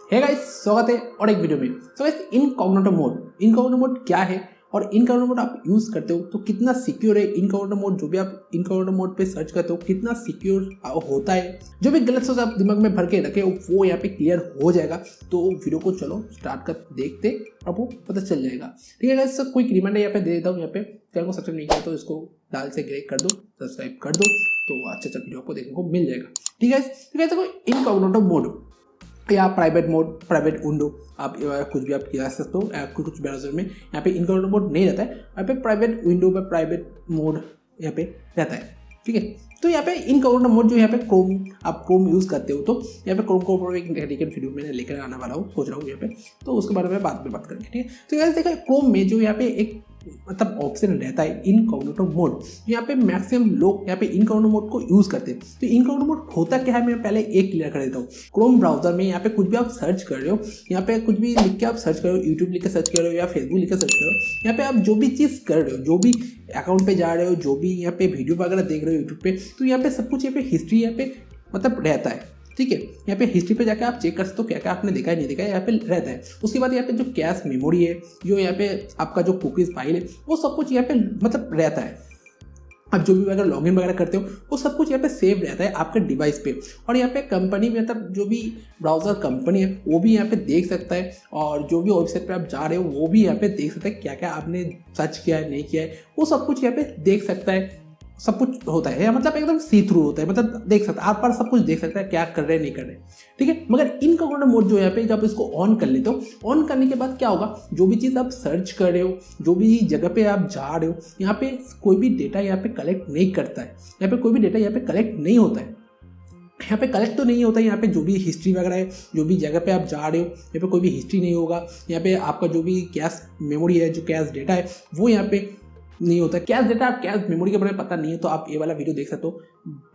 Hey guys, स्वागत है और एक वीडियो में। सो गाइस, इनकॉग्निटो मोड क्या है और इनकॉग्निटो मोड आप यूज करते हो तो कितना सिक्योर है। इनकॉग्निटो मोड जो भी आप इनकॉग्निटो मोड पे सर्च करते हो कितना सिक्योर होता है, जो भी गलत सोच आप दिमाग में भर के रखे वो यहाँ पे क्लियर हो जाएगा। तो वीडियो को चलो स्टार्ट कर देखते, आपको पता चल जाएगा। ठीक है गाइस, कोई रिमाइंडर यहाँ पे दे देता हूँ। यहाँ पे चैनल को सब्सक्राइब नहीं किया तो इसको लाल से ग्रे कर दो, सब्सक्राइब कर दो, तो अच्छा वीडियो आपको देखने को मिल जाएगा। ठीक है, देखो इनकॉग्निटो मोड या प्राइवेट मोड, प्राइवेट विंडो, आप कुछ भी आप किया सकते हो। कुछ ब्राउजर में यहाँ पे इनकॉग्निटो मोड नहीं रहता है, यहाँ पे प्राइवेट विंडो में प्राइवेट मोड यहाँ पे रहता है। ठीक है, तो यहाँ पे इनकॉग्निटो मोड जो यहाँ पे आप क्रोम यूज़ करते हो तो यहाँ पे क्रोम को ऊपर एक डेडिकेटेड वीडियो मैंने लेकर आने वाला हूँ, सोच रहा हूँ यहाँ पे, तो उसके बारे में बाद में बात करेंगे। ठीक है, तो यहाँ देखा क्रोम में जो यहाँ पे एक मतलब ऑप्शन रहता है इनकॉग्निटो मोड, यहाँ पे मैक्सिमम लोग यहाँ पे इनकॉग्निटो मोड को यूज करते हैं। तो इनकॉग्निटो मोड होता क्या है, मैं पहले एक क्लियर कर देता हूँ। क्रोम ब्राउजर में यहाँ पे कुछ भी आप सर्च कर रहे हो, यहाँ पे कुछ भी लिख के आप सर्च कर रहे हो, यूट्यूब लिख के सर्च कर रहे हो या फेसबुक लिख के सर्च कर रहे हो, यहाँ पे आप जो भी चीज़ कर रहे हो, जो भी अकाउंट पे जा रहे हो, जो भी यहाँ पे वीडियो वगैरह देख रहे हो यूट्यूब पे, तो यहाँ पे सब कुछ यहाँ पे हिस्ट्री यहाँ पे मतलब रहता है। ठीक है, यहाँ पे हिस्ट्री पे जाकर आप चेक कर सकते हो क्या क्या आपने देखा है नहीं देखा है, यहाँ पे रहता है। उसके बाद यहाँ पे जो कैश मेमोरी है, जो यहाँ पे आपका जो कुकीज़ फाइल है, वो सब कुछ यहाँ पे मतलब रहता है। आप जो भी अगर लॉगिन वगैरह करते हो वो सब कुछ यहाँ पे सेव रहता है आपके डिवाइस पे। और यहाँ पे कंपनी में मतलब जो भी ब्राउज़र कंपनी है वो भी यहाँ पे देख सकता है, और जो भी वेबसाइट पे आप जा रहे हो वो भी यहाँ पे देख सकता है क्या क्या आपने सर्च किया है नहीं किया है, वो सब कुछ यहाँ पे देख सकता है। सब कुछ होता है, या मतलब एकदम सी थ्रू होता है, मतलब देख सकता है, आप पर सब कुछ देख सकता है क्या कर रहे हैं नहीं कर रहे। ठीक है, मगर इनकॉग्निटो मोड जो यहाँ पे जब इसको ऑन कर लेते हो, ऑन करने के बाद क्या होगा, जो भी चीज़ आप सर्च कर रहे हो, जो भी जगह पे आप जा रहे हो, यहाँ पे कोई भी डेटा यहाँ पे कलेक्ट नहीं करता है। यहाँ पे कोई भी डेटा यहाँ पे कलेक्ट नहीं होता है। यहाँ पे कलेक्ट तो नहीं होता है, यहाँ पे जो भी हिस्ट्री वगैरह है, जो भी जगह पे आप जा रहे हो, यहाँ पे कोई भी हिस्ट्री नहीं होगा। यहाँ पे आपका जो भी कैश मेमोरी है, जो कैश डेटा है, वो यहाँ पे नहीं होता। कैश डेटा, कैश मेमोरी के बारे में पता नहीं है तो आप ये वाला वीडियो देख सकते हो,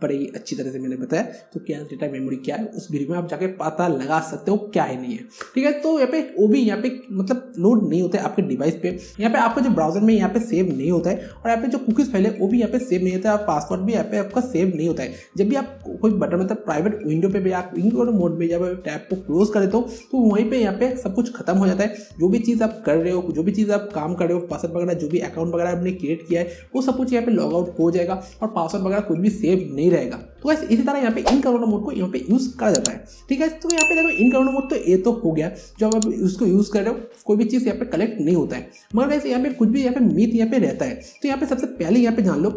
बड़े ही अच्छी तरह से मैंने बताया। तो कैश डेटा मेमोरी क्या है उस वीडियो में आप जाके पता लगा सकते हो क्या है नहीं है। ठीक है, तो यहाँ पे वो भी यहाँ पे मतलब लोड नहीं होता है आपके डिवाइस पे। यहाँ पे आपका जो ब्राउजर में यहाँ पे सेव नहीं होता है, और यहाँ पे जो कुकीज फाइल है वो भी यहाँ पे सेव नहीं होता है, और पासवर्ड भी यहाँ पे आपका सेव नहीं होता है। जब भी आप कोई बटन मतलब प्राइवेट विंडो पे भी आप इनकॉग्निटो मोड में जब टैब को क्लोज कर देते हो तो वहीं पे यहाँ पे सब कुछ खत्म हो जाता है। जो भी चीज़ आप कर रहे हो, जो भी चीज़ आप काम कर रहे हो, पासवर्ड वगैरह जो भी अकाउंट वगैरह आपने क्रिएट किया है वो सब कुछ यहाँ पे लॉग आउट हो जाएगा, और पासवर्ड वगैरह कुछ भी सेव नहीं रहेगा। तो गाइस इसी तरह यहाँ पे इनकॉग्निटो मोड को यहाँ पे यूज करा जाता है। ठीक है, तो यहाँ पे देखो इनकॉग्निटो मोड तो ये तो हो गया, जब आप उसको यूज कर रहे हो कोई भी चीज़ यहाँ पे कलेक्ट नहीं होता है। मगर गाइस यहाँ पे कुछ भी यहाँ पे मिथ यहाँ पे रहता है। तो यहाँ पे सबसे पहले यहाँ पे जान लो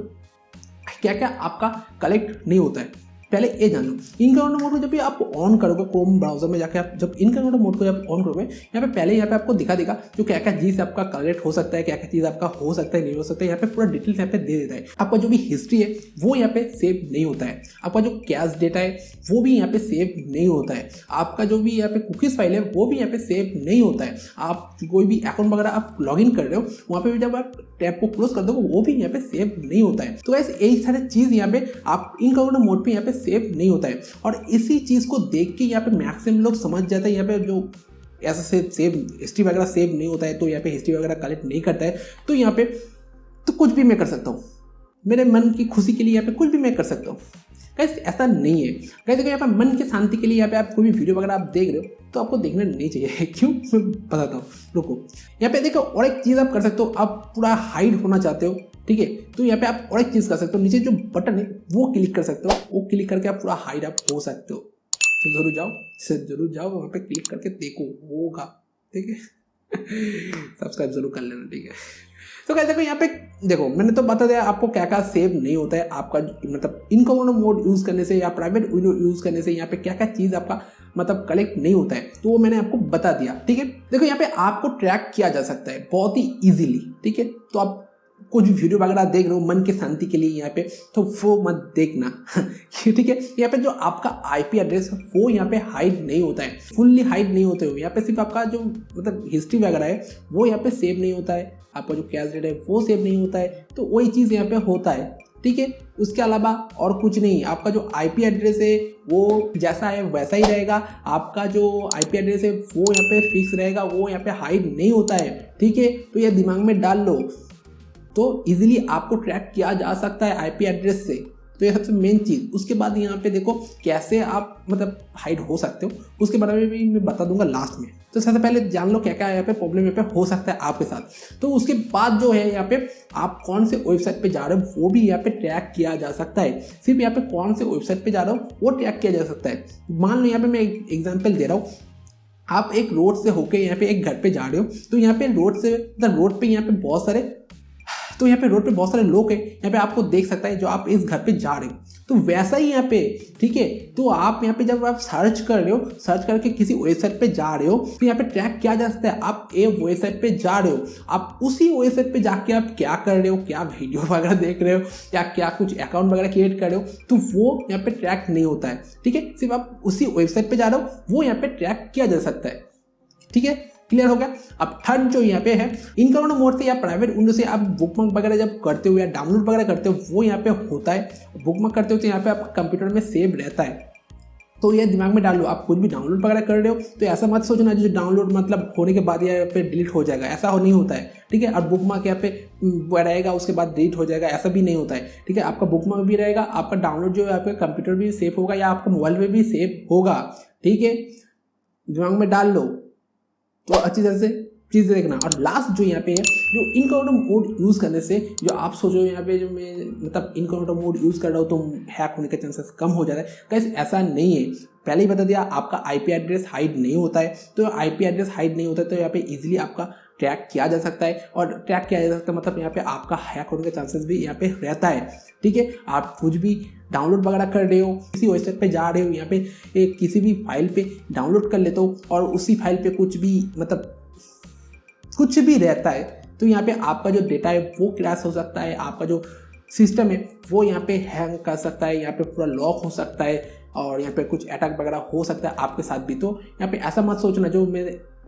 क्या क्या आपका कलेक्ट नहीं होता है। पहले ये जान लो, इनकॉग्निटो मोड को जब भी आप ऑन करोगे क्रोम ब्राउजर में जाके, आप जब इनकॉग्निटो मोड को जब ऑन करोगे यहाँ पे पहले यहाँ पे आपको दिखा देगा जो क्या क्या चीज़ आपका कलेक्ट हो सकता है, क्या क्या चीज़ आपका हो सकता है नहीं हो सकता है। यहाँ पे पूरा डिटेल्स यहाँ पे दे देता है। आपका जो भी हिस्ट्री है वो यहाँ पे सेव नहीं होता है, आपका जो कैश डेटा है वो भी यहाँ पे सेव नहीं होता है, आपका जो भी यहाँ पे कुकीज फाइल है वो भी यहाँ पे सेव नहीं होता है। आप कोई भी अकाउंट वगैरह आप लॉग इन कर रहे हो वहाँ पे भी जब आप टैब को क्लोज कर दो वो भी यहाँ पे सेव नहीं होता है। तो ऐसे यही सारे चीज़ यहाँ पे आप इनकॉग्निटो मोड पे यहाँ पे सेव नहीं होता है। और इसी चीज़ को देख के यहाँ पे मैक्सिमम लोग समझ जाते हैं यहाँ पे जो ऐसा सेव हिस्ट्री वगैरह सेव नहीं होता है, तो यहाँ पे हिस्ट्री वगैरह कलेक्ट नहीं करता है, तो यहाँ पे तो कुछ भी मैं कर सकता हूँ, मेरे मन की खुशी के लिए यहाँ पे कुछ भी मैं कर सकता हूँ। गाइस ऐसा नहीं है। गाइस देखो यहाँ पे मन की शांति के लिए यहाँ पे आप कोई भी वीडियो वगैरह आप देख रहे हो तो आपको देखना नहीं चाहिए। क्यों, मैं बताता हूँ, रुको। यहाँ पे देखो और एक चीज़ आप कर सकते हो, आप पूरा हाइड होना चाहते हो, ठीक है, तो यहाँ पे आप और एक चीज़ कर सकते हो, नीचे जो बटन है वो क्लिक कर सकते हो, वो क्लिक करके आप पूरा हाइड आप हो सकते हो। तो जरूर जाओ वहाँ पे क्लिक करके देखो, होगा। ठीक है, सब्सक्राइब जरूर कर लेना। ठीक है, तो कहते हैं यहाँ पे देखो मैंने तो बता दिया आपको क्या क्या सेव नहीं होता है आपका, मतलब इनकॉग्निटो मोड यूज़ करने से या प्राइवेट विंडो यूज़ करने से यहाँ पे क्या क्या चीज़ आपका मतलब कलेक्ट नहीं होता है, तो वो मैंने आपको बता दिया। ठीक है, देखो यहाँ पे आपको ट्रैक किया जा सकता है बहुत ही ईजिली। ठीक है, तो आप कुछ भी वीडियो वगैरह देख रहे हो मन की शांति के लिए यहाँ पे, तो वो मत देखना। ठीक है, यहाँ पे जो आपका आईपी एड्रेस है वो यहाँ पे हाइड नहीं होता है, फुल्ली हाइड नहीं होते हो। यहाँ पे सिर्फ आपका जो मतलब हिस्ट्री वगैरह है वो यहाँ पे सेव नहीं होता है, आपका जो कैश डेटा है वो सेव नहीं होता है, तो वही चीज़ यहाँ पे होता है। ठीक है, उसके अलावा और कुछ नहीं। आपका जो आईपी एड्रेस है वो जैसा है वैसा ही रहेगा, आपका जो आईपी एड्रेस है वो यहाँ पे फिक्स रहेगा, वो यहाँ पे हाइड नहीं होता है। ठीक है, तो ये दिमाग में डाल लो, तो इजीली आपको ट्रैक किया जा सकता है आईपी एड्रेस से। तो ये सबसे मेन चीज़। उसके बाद यहाँ पे देखो कैसे आप मतलब हाइड हो सकते हो, उसके बारे में भी मैं बता दूंगा लास्ट में। तो सबसे पहले जान लो क्या क्या यहाँ पे प्रॉब्लम यहाँ पे हो सकता है आपके साथ। तो उसके बाद जो है यहाँ पे आप कौन से वेबसाइट पे जा रहे हो वो भी यहाँ पे ट्रैक किया जा सकता है। सिर्फ यहाँ पे कौन से वेबसाइट पे जा रहे हो वो ट्रैक किया जा सकता है। मान लो यहाँ पे मैं एक एग्जाम्पल दे रहा हूँ, आप एक रोड से होके यहाँ पे एक घर पे जा रहे हो, तो यहाँ पे रोड पे यहाँ पे बहुत सारे लोग हैं, यहाँ पे आपको देख सकता है जो आप इस घर पे जा रहे हो। तो वैसा ही यहाँ पे ठीक है, तो आप यहाँ पे जब आप सर्च कर रहे हो, सर्च करके किसी वेबसाइट पे जा रहे हो, तो यहाँ पे ट्रैक किया जा सकता है आप ए वेबसाइट पे जा रहे हो, आप उसी वेबसाइट पे जाके आप क्या कर रहे हो, क्या वीडियो वगैरह देख रहे हो या क्या कुछ अकाउंट वगैरह क्रिएट कर रहे हो, तो वो यहाँ पे ट्रैक नहीं होता है। ठीक है, सिर्फ आप उसी वेबसाइट पे जा रहे हो वो यहाँ पे ट्रैक किया जा सकता है। ठीक है, क्लियर हो गया। अब थर्ड जो यहाँ पे है, इनकॉग्निटो मोड से या प्राइवेट विंडो से आप बुकमार्क वगैरह जब करते हो या डाउनलोड वगैरह करते हो वो यहाँ पे होता है। बुकमार्क करते हो तो यहाँ पे आपका कंप्यूटर में सेव रहता है। तो ये दिमाग में डाल लो, आप कुछ भी डाउनलोड वगैरह कर रहे हो तो ऐसा मत सोचना जो डाउनलोड मतलब होने के बाद यहाँ पे डिलीट हो जाएगा, ऐसा नहीं होता है। ठीक है, और बुकमार्क यहाँ पे रहेगा उसके बाद डिलीट हो जाएगा, ऐसा भी नहीं होता है। ठीक है, आपका बुकमार्क भी रहेगा, आपका डाउनलोड जो है आपके कंप्यूटर भी सेव होगा या आपका मोबाइल में भी सेव होगा। ठीक है, दिमाग में डाल लो, तो अच्छी तरह से चीज़ देखना। और लास्ट जो यहाँ पे है, जो इनकॉग्निटो मोड यूज़ करने से जो आप सोचो यहाँ पे जो मैं मतलब इनकॉग्निटो मोड यूज़ कर रहा हूँ तो हैक होने के चांसेस कम हो जाता है, गाइस ऐसा नहीं है। पहले ही बता दिया, आपका आईपी एड्रेस हाइड नहीं होता है। तो आईपी एड्रेस हाइड नहीं होता है तो यहाँ पे इजीली आपका ट्रैक किया जा सकता है। और ट्रैक किया जा सकता है मतलब यहाँ पे आपका हैक होने के चांसेस भी यहाँ पे रहता है। ठीक है, आप कुछ भी डाउनलोड वगैरह कर रहे हो, किसी वेबसाइट पे जा रहे हो, यहाँ पे किसी भी फाइल पे डाउनलोड कर लेते हो और उसी फाइल पे कुछ भी मतलब कुछ भी रहता है, तो यहाँ पे आपका जो डेटा है वो क्रैश हो सकता है, आपका जो सिस्टम है वो यहाँ पे हैंग कर सकता है, यहाँ पे पूरा लॉक हो सकता है और यहाँ पे कुछ अटैक वगैरह हो सकता है आपके साथ भी। तो यहाँ पे ऐसा मत सोचना जो मैं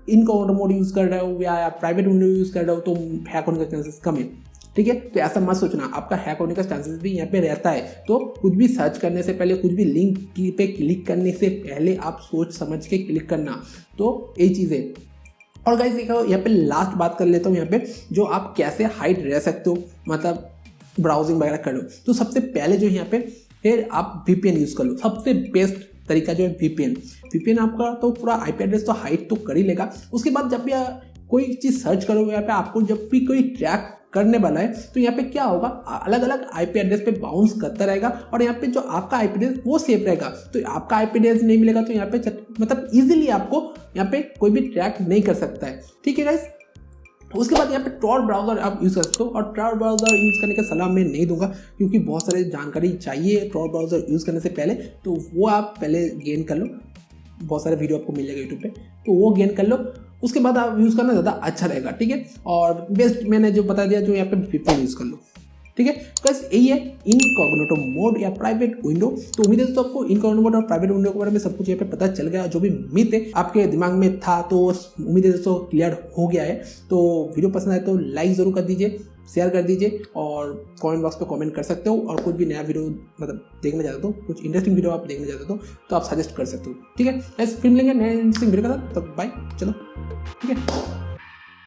इनकॉग्निटो मोड यूज़ कर रहा हूँ या प्राइवेट विंडो यूज़ कर रहा हूँ तो हैक होने का चांसेस कम है। ठीक है, तो ऐसा मत सोचना, आपका हैक होने का चांसेस भी यहाँ पे रहता है। तो कुछ भी सर्च करने से पहले, कुछ भी लिंक पे क्लिक करने से पहले आप सोच समझ के क्लिक करना। तो ये चीज़ें। और गाइस देखो यहाँ पे लास्ट बात कर लेता हूँ, यहाँ पे जो आप कैसे हाइड रह सकते हो मतलब ब्राउजिंग वगैरह कर लो। तो सबसे पहले जो यहाँ पे फिर आप VPN यूज़ कर लो। सबसे बेस्ट तरीका जो है VPN आपका तो पूरा आईपी एड्रेस तो हाइड तो कर ही लेगा। उसके बाद जब भी कोई चीज़ सर्च करोगे यहाँ पे आपको जब भी कोई ट्रैक करने वाला है तो यहाँ पे क्या होगा, अलग अलग आईपी एड्रेस पे बाउंस करता रहेगा और यहाँ पे जो आपका आईपी एड्रेस वो सेफ रहेगा। तो आपका आईपी एड्रेस नहीं मिलेगा तो यहाँ पे मतलब इजीली आपको यहाँ पे कोई भी ट्रैक नहीं कर सकता है। ठीक है गाइस, उसके बाद यहाँ पे टॉर ब्राउज़र आप यूज़ कर सकते हो। और टॉर ब्राउज़र यूज़ करने का सलाह मैं नहीं दूंगा क्योंकि बहुत सारी जानकारी चाहिए टॉर ब्राउज़र यूज़ करने से पहले, तो वो आप पहले गेन कर लो। बहुत सारे वीडियो आपको मिल जाएगा यूट्यूब पे, तो वो गेन कर लो, उसके बाद आप यूज़ करना ज़्यादा अच्छा रहेगा। ठीक है, और बेस्ट मैंने जो बता दिया जो यहाँ पे VPN यूज़ कर लो। ठीक है, बस यही है इनकॉग्निटो मोड या प्राइवेट विंडो। तो उम्मीद है दोस्तों आपको इनकॉग्निटो मोड और प्राइवेट विंडो के बारे में सब कुछ यहाँ पे पता चल गया। जो भी मिथ है आपके दिमाग में था तो उम्मीद है दोस्तों क्लियर हो गया है। तो वीडियो पसंद आए तो लाइक ज़रूर कर दीजिए, शेयर कर दीजिए और कमेंट बॉक्स पे कमेंट कर सकते हो। और कुछ भी नया वीडियो मतलब देखना चाहते हो, कुछ इंटरेस्टिंग वीडियो आप देखना चाहते हो तो आप सजेस्ट कर सकते हो। ठीक है, ऐसे फिर मिलेंगे नए इंटरेस्टिंग वीडियो के साथ, तो बाय, चलो ठीक है।